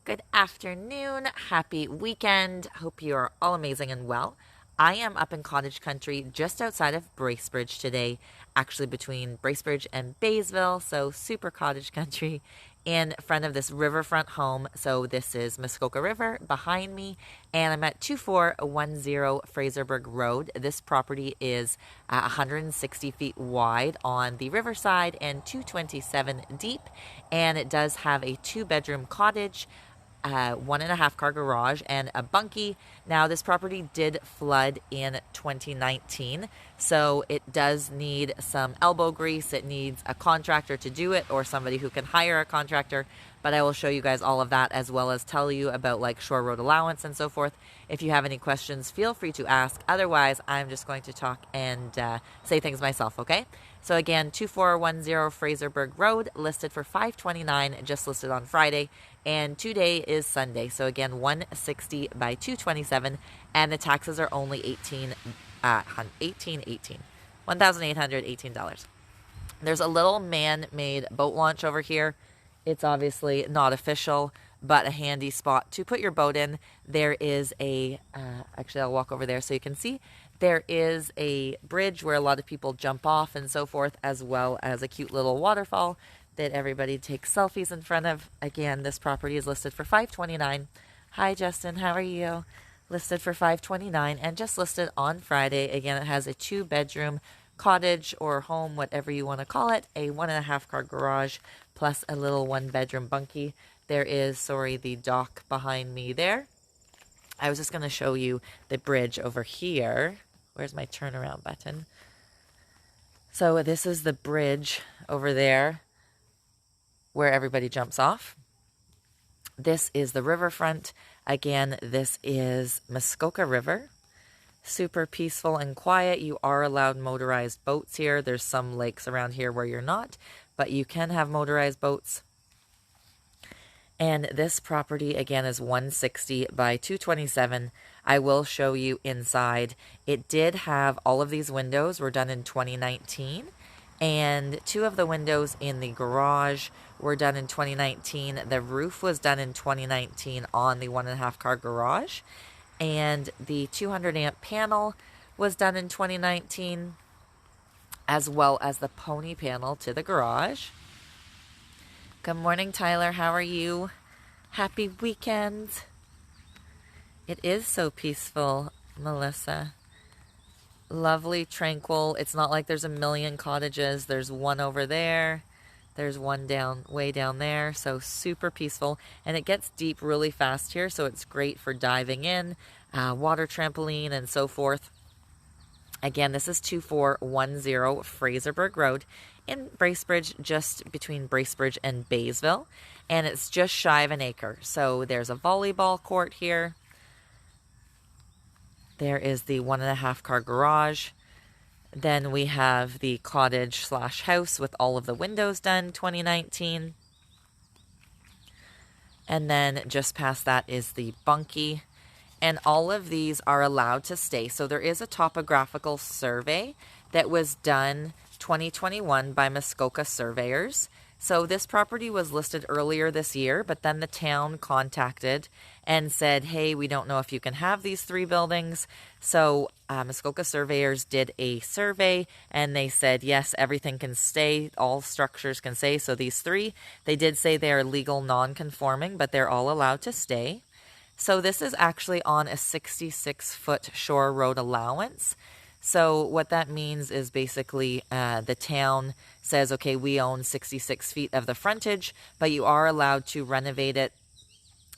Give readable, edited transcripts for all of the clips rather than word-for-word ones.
Good afternoon. Happy weekend. Hope you are all amazing and well. I am up in cottage country just outside of Bracebridge today, actually between Bracebridge and Baysville, so super cottage country in front of this riverfront home. So this is Muskoka River behind me, and I'm at 2410 Fraserburg Road. This property is 160 feet wide on the riverside and 227 deep, and it does have a 2-bedroom cottage, 1.5 car garage, and a bunkie. Now, this property did flood in 2019, so it does need some elbow grease. It needs a contractor to do it or somebody who can hire a contractor. But I will show you guys all of that, as well as tell you about like shore road allowance and so forth. If you have any questions, feel free to ask. Otherwise, I'm just going to talk and say things myself, okay? So again, 2410 Fraserburg Road, listed for $529, just listed on Friday, and today is Sunday. So again, 160 by 227, and the taxes are only $1,818. There's a little man-made boat launch over here. It's obviously not official, but a handy spot to put your boat in. There is actually I'll walk over there so you can see. There is a bridge where a lot of people jump off and so forth, as well as a cute little waterfall that everybody takes selfies in front of. Again, this property is listed for $529. Hi, Justin. How are you? Listed for $529 and just listed on Friday. Again, it has a 2-bedroom cottage or home, whatever you want to call it, a 1.5 car garage, plus a little 1-bedroom bunkie. There is, the dock behind me there. I was just going to show you the bridge over here. Where's my turnaround button? So this is the bridge over there where everybody jumps off. This is the riverfront. Again, this is Muskoka River. Super peaceful and quiet. You are allowed motorized boats here. There's some lakes around here where you're not, but you can have motorized boats. And this property, again, is 160 by 227. I will show you inside. It did have all of these windows were done in 2019. And 2 of the windows in the garage were done in 2019. The roof was done in 2019 on the 1.5 car garage. And the 200 amp panel was done in 2019, as well as the pony panel to the garage. Good morning, Tyler. How are you? Happy weekend. It is so peaceful, Melissa. Lovely, tranquil. It's not like there's a million cottages. There's one over there. There's one way down there. So super peaceful. And it gets deep really fast here. So it's great for diving in, water trampoline, and so forth. Again, this is 2410 Fraserburg Road in Bracebridge, just between Bracebridge and Baysville. And it's just shy of an acre. So there's a volleyball court here. There is the 1.5 car garage. Then we have the cottage / house with all of the windows done 2019. And then just past that is the bunkie. And all of these are allowed to stay. So there is a topographical survey that was done 2021 by Muskoka surveyors. So this property was listed earlier this year, but then the town contacted and said, hey, we don't know if you can have these 3 buildings. So Muskoka surveyors did a survey and they said, yes, everything can stay. All structures can stay. So these 3, they did say they are legal non-conforming, but they're all allowed to stay. So this is actually on a 66-foot shore road allowance. So what that means is basically the town says, okay, we own 66 feet of the frontage, but you are allowed to renovate it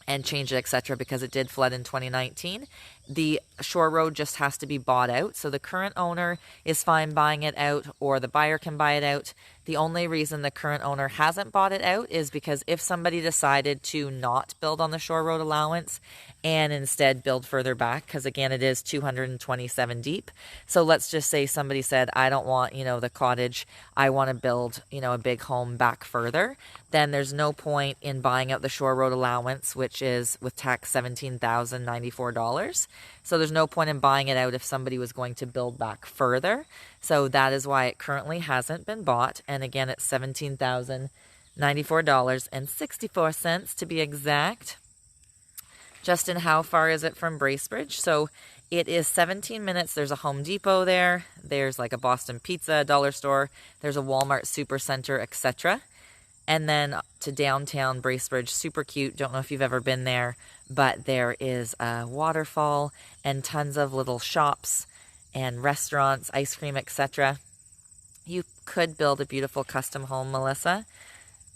and change it, etc., because it did flood in 2019. The shore road just has to be bought out. So the current owner is fine buying it out, or the buyer can buy it out. The only reason the current owner hasn't bought it out is because if somebody decided to not build on the shore road allowance and instead build further back, because again, it is 227 deep. So let's just say somebody said, I don't want, the cottage. I want to build, a big home back further. Then there's no point in buying out the shore road allowance, which is with tax $17,094. So there's no point in buying it out if somebody was going to build back further. So that is why it currently hasn't been bought. And again, it's $17,094.64 to be exact. Justin, how far is it from Bracebridge? So it is 17 minutes. There's a Home Depot there. There's like a Boston Pizza, dollar store. There's a Walmart Supercenter, etc. And then to downtown Bracebridge, super cute. Don't know if you've ever been there, but there is a waterfall and tons of little shops and restaurants, ice cream, etc. You could build a beautiful custom home, Melissa.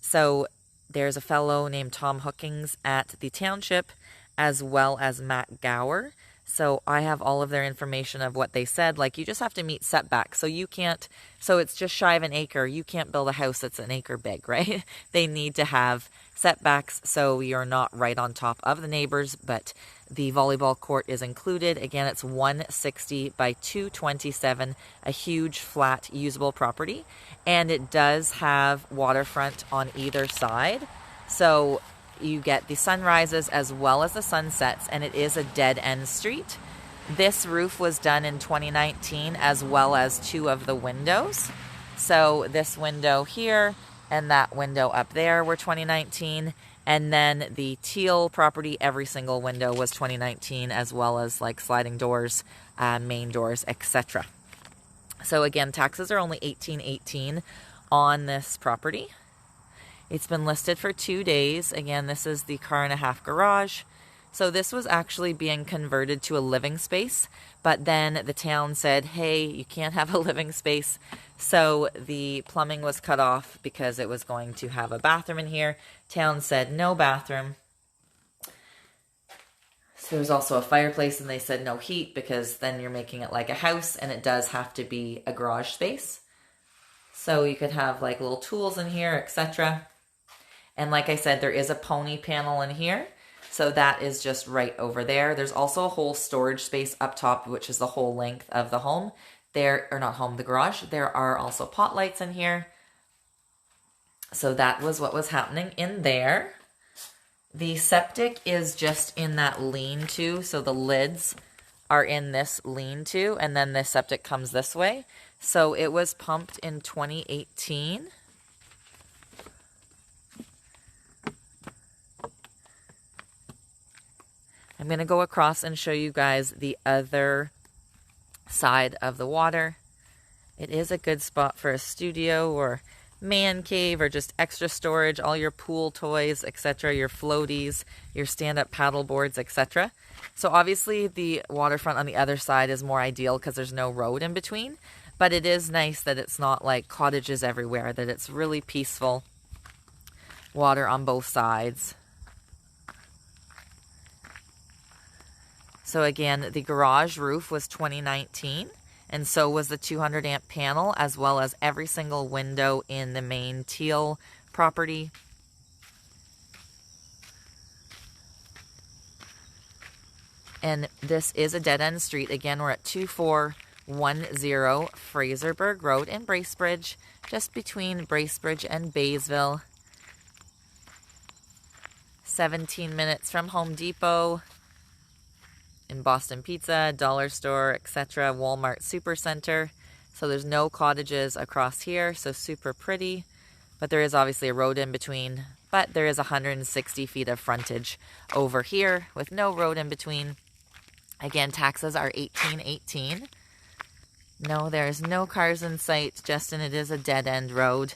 So there's a fellow named Tom Hookings at the township, as well as Matt Gower. So I have all of their information of what they said. Like, you just have to meet setbacks. So you can't, so it's just shy of an acre. You can't build a house that's an acre big, right? They need to have setbacks so you're not right on top of the neighbors, but the volleyball court is included. Again, it's 160 by 227, a huge flat usable property. And it does have waterfront on either side. So you get the sunrises as well as the sunsets, and it is a dead-end street. This roof was done in 2019, as well as two of the windows. So this window here and that window up there were 2019. And then the teal property, every single window was 2019, as well as like sliding doors, main doors, etc. So again, taxes are only $18.18 on this property. It's been listed for 2 days. Again, this is the car-and-a-half garage. So this was actually being converted to a living space, but then the town said, hey, you can't have a living space. So the plumbing was cut off because it was going to have a bathroom in here. Town said no bathroom. So there's also a fireplace, and they said no heat because then you're making it like a house, and it does have to be a garage space. So you could have like little tools in here, etc. And like I said, there is a pony panel in here. So that is just right over there. There's also a whole storage space up top, which is the whole length of the home. There, or not home, the garage. There are also pot lights in here. So that was what was happening in there. The septic is just in that lean-to. So the lids are in this lean-to, and then the septic comes this way. So it was pumped in 2018. I'm going to go across and show you guys the other side of the water. It is a good spot for a studio or man cave or just extra storage, all your pool toys, etc., your floaties, your stand-up paddle boards, etc. So obviously the waterfront on the other side is more ideal because there's no road in between, but it is nice that it's not like cottages everywhere, that it's really peaceful. Water on both sides. So again, the garage roof was 2019, and so was the 200 amp panel, as well as every single window in the main teal property. And this is a dead-end street. Again, we're at 2410 Fraserburg Road in Bracebridge, just between Bracebridge and Baysville. 17 minutes from Home Depot, in Boston Pizza, dollar store, etc., Walmart Supercenter. So there's no cottages across here, so super pretty. But there is obviously a road in between. But there is 160 feet of frontage over here with no road in between. Again, taxes are $18.18. No, there's no cars in sight, Justin. It is a dead-end road.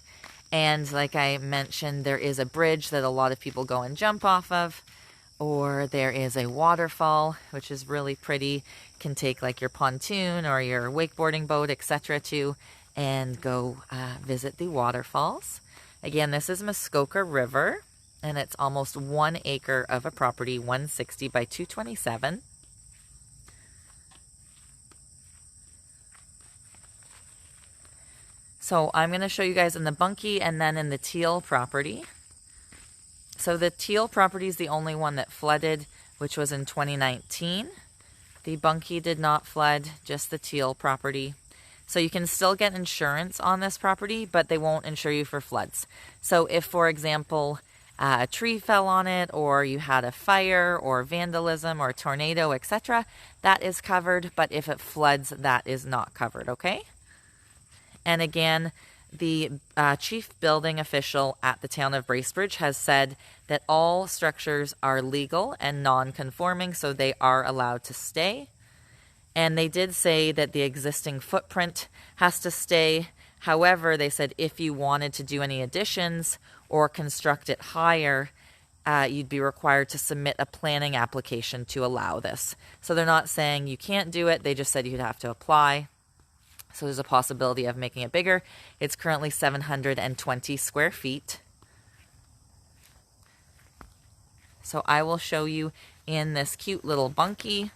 And like I mentioned, there is a bridge that a lot of people go and jump off of. Or there is a waterfall, which is really pretty. Can take like your pontoon or your wakeboarding boat, etc. to and go visit the waterfalls. Again, this is Muskoka River, and it's almost 1 acre of a property, 160 by 227. So I'm going to show you guys in the bunkie and then in the teal property. So the teal property is the only one that flooded, which was in 2019. The bunkie did not flood, just the teal property. So you can still get insurance on this property, but they won't insure you for floods. So if, for example, a tree fell on it, or you had a fire, or vandalism, or a tornado, etc., that is covered. But if it floods, that is not covered, okay? And again, the chief building official at the town of Bracebridge has said that all structures are legal and non-conforming, so they are allowed to stay. And they did say that the existing footprint has to stay. However, they said if you wanted to do any additions or construct it higher, you'd be required to submit a planning application to allow this. So they're not saying you can't do it, they just said you'd have to apply. So there's a possibility of making it bigger. It's currently 720 square feet. So I will show you in this cute little bunkie.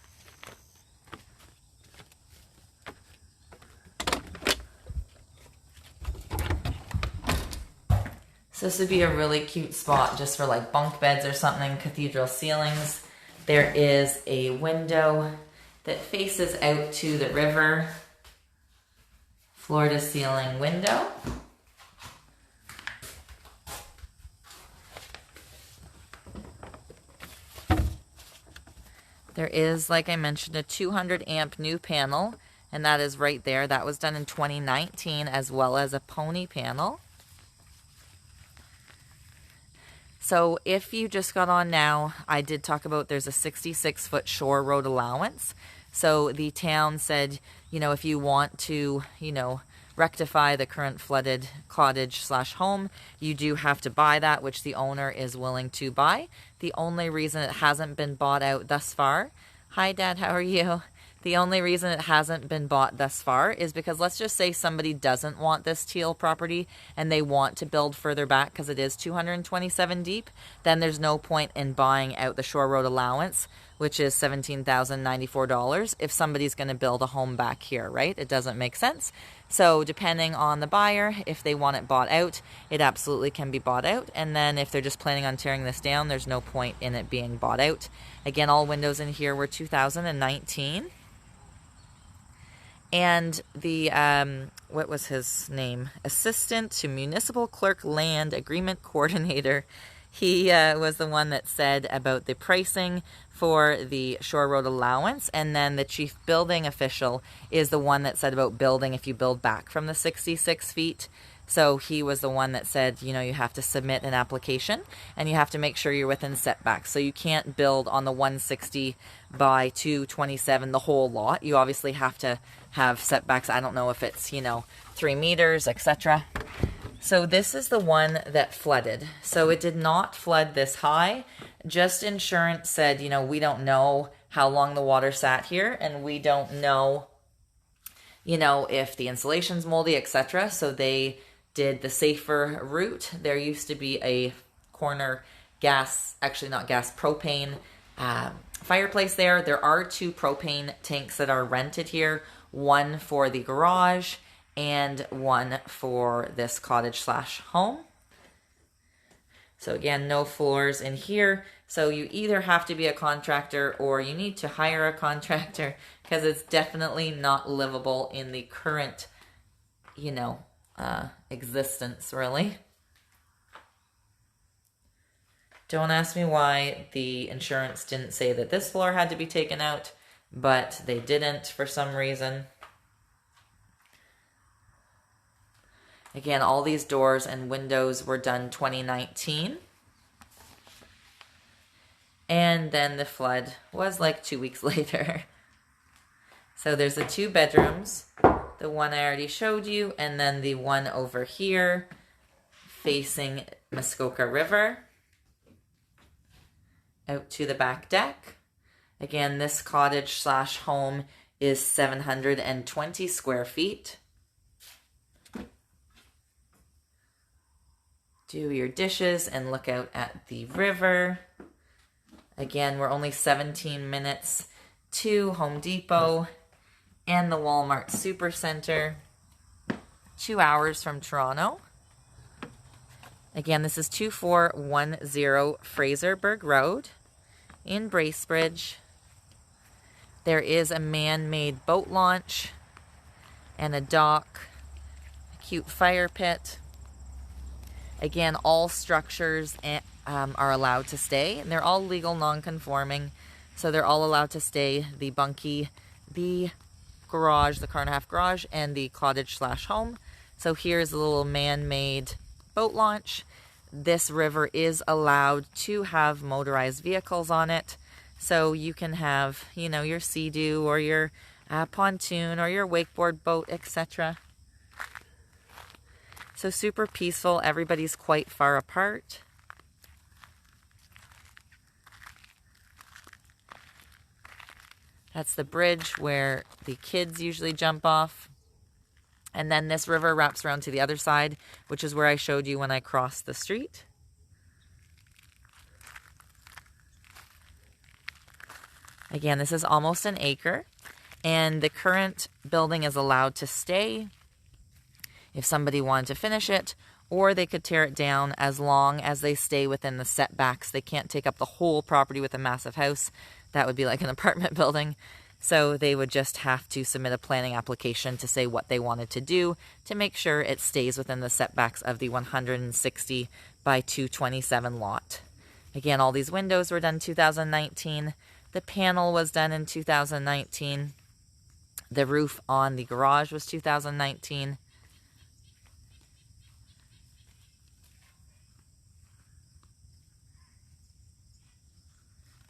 So this would be a really cute spot just for like bunk beds or something, cathedral ceilings. There is a window that faces out to the river. Floor to ceiling window. There is, like I mentioned, a 200 amp new panel, and that is right there. That was done in 2019, as well as a pony panel. So if you just got on now, I did talk about there's a 66-foot shore road allowance. So the town said, you know, if you want to, you know, rectify the current flooded cottage/home, you do have to buy that, which the owner is willing to buy. The only reason it hasn't been bought out thus far, hi Dad, how are you? The only reason it hasn't been bought thus far is because let's just say somebody doesn't want this teal property and they want to build further back because it is 227 deep, then there's no point in buying out the shore road allowance, which is $17,094 if somebody's going to build a home back here, right? It doesn't make sense. So depending on the buyer, if they want it bought out, it absolutely can be bought out. And then if they're just planning on tearing this down, there's no point in it being bought out. Again, all windows in here were 2019. And the, what was his name? Assistant to Municipal Clerk Land Agreement Coordinator. He was the one that said about the pricing for the shore road allowance. And then the chief building official is the one that said about building if you build back from the 66 feet. So he was the one that said, you know, you have to submit an application and you have to make sure you're within setbacks. So you can't build on the 160 by 227 the whole lot. You obviously have to have setbacks. I don't know if it's, you know, 3 meters, etc. So this is the one that flooded. So it did not flood this high. Just insurance said, you know, we don't know how long the water sat here and we don't know, you know, if the insulation's moldy, etc. So they did the safer route. There used to be a corner gas, actually not gas, propane fireplace there. There are 2 propane tanks that are rented here, one for the garage and one for this cottage/home. So again, no floors in here. So you either have to be a contractor or you need to hire a contractor because it's definitely not livable in the current, you know, existence, really. Don't ask me why the insurance didn't say that this floor had to be taken out, but they didn't for some reason. Again, all these doors and windows were done 2019. And then the flood was like 2 weeks later. So there's the 2 bedrooms. The one I already showed you, and then the one over here facing Muskoka River out to the back deck. Again, this cottage/home is 720 square feet. Do your dishes and look out at the river. Again, we're only 17 minutes to Home Depot and the Walmart Supercenter, 2 hours from Toronto. Again, this is 2410 Fraserburg Road in Bracebridge. There is a man-made boat launch and a dock, a cute fire pit. Again, all structures are allowed to stay, and they're all legal non-conforming, so they're all allowed to stay. The bunkie, the garage, the car and a half garage, and the cottage/home. So here's a little man-made boat launch. This river is allowed to have motorized vehicles on it. So you can have, you know, your sea-doo or your pontoon or your wakeboard boat, etc. So super peaceful. Everybody's quite far apart. That's the bridge where the kids usually jump off. And then this river wraps around to the other side, which is where I showed you when I crossed the street. Again, this is almost an acre, and the current building is allowed to stay if somebody wanted to finish it, or they could tear it down as long as they stay within the setbacks. They can't take up the whole property with a massive house. That would be like an apartment building. So they would just have to submit a planning application to say what they wanted to do to make sure it stays within the setbacks of the 160 by 227 lot. Again, all these windows were done 2019. The panel was done in 2019. The roof on the garage was 2019.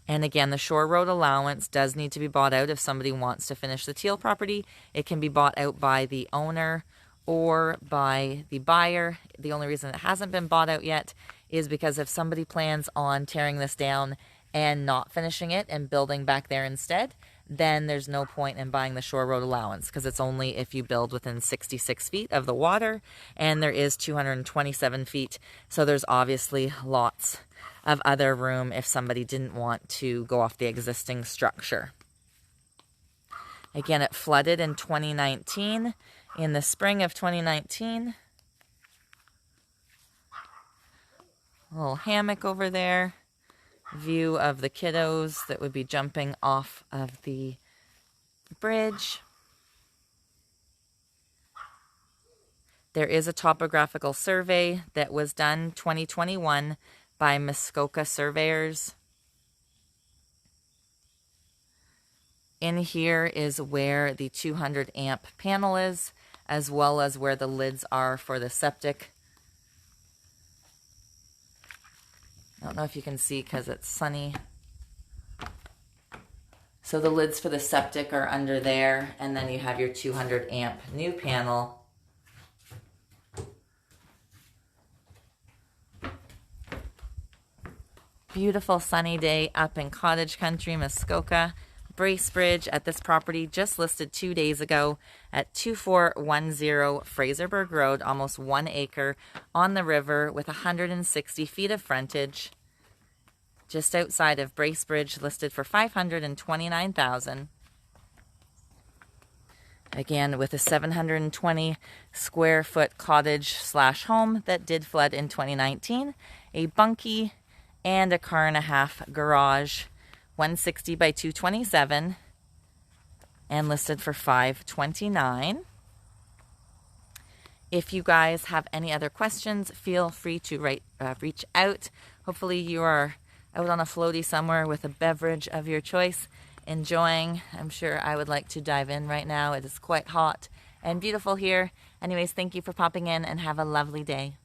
And again, the shore road allowance does need to be bought out if somebody wants to finish the teal property. It can be bought out by the owner or by the buyer. The only reason it hasn't been bought out yet is because if somebody plans on tearing this down and not finishing it and building back there instead, then there's no point in buying the shore road allowance, because it's only if you build within 66 feet of the water, and there is 227 feet. So there's obviously lots of other room if somebody didn't want to go off the existing structure. Again, it flooded in 2019, in the spring of 2019. A little hammock over there. View of the kiddos that would be jumping off of the bridge. There is a topographical survey that was done 2021 by Muskoka surveyors. In here is where the 200 amp panel is, as well as where the lids are for the septic. I don't know if you can see because it's sunny. So the lids for the septic are under there, and then you have your 200 amp new panel. Beautiful sunny day up in cottage country, Muskoka. Bracebridge at this property just listed 2 days ago at 2410 Fraserburg Road, almost 1 acre on the river with 160 feet of frontage. Just outside of Bracebridge, listed for $529,000. Again, with a 720 square foot cottage / home that did flood in 2019, a bunkie and a car and a half garage. 160 by 227 and listed for $529,000. If you guys have any other questions, feel free to reach out. Hopefully you are out on a floaty somewhere with a beverage of your choice, enjoying. I'm sure I would like to dive in right now. It is quite hot and beautiful here. Anyways, thank you for popping in and have a lovely day.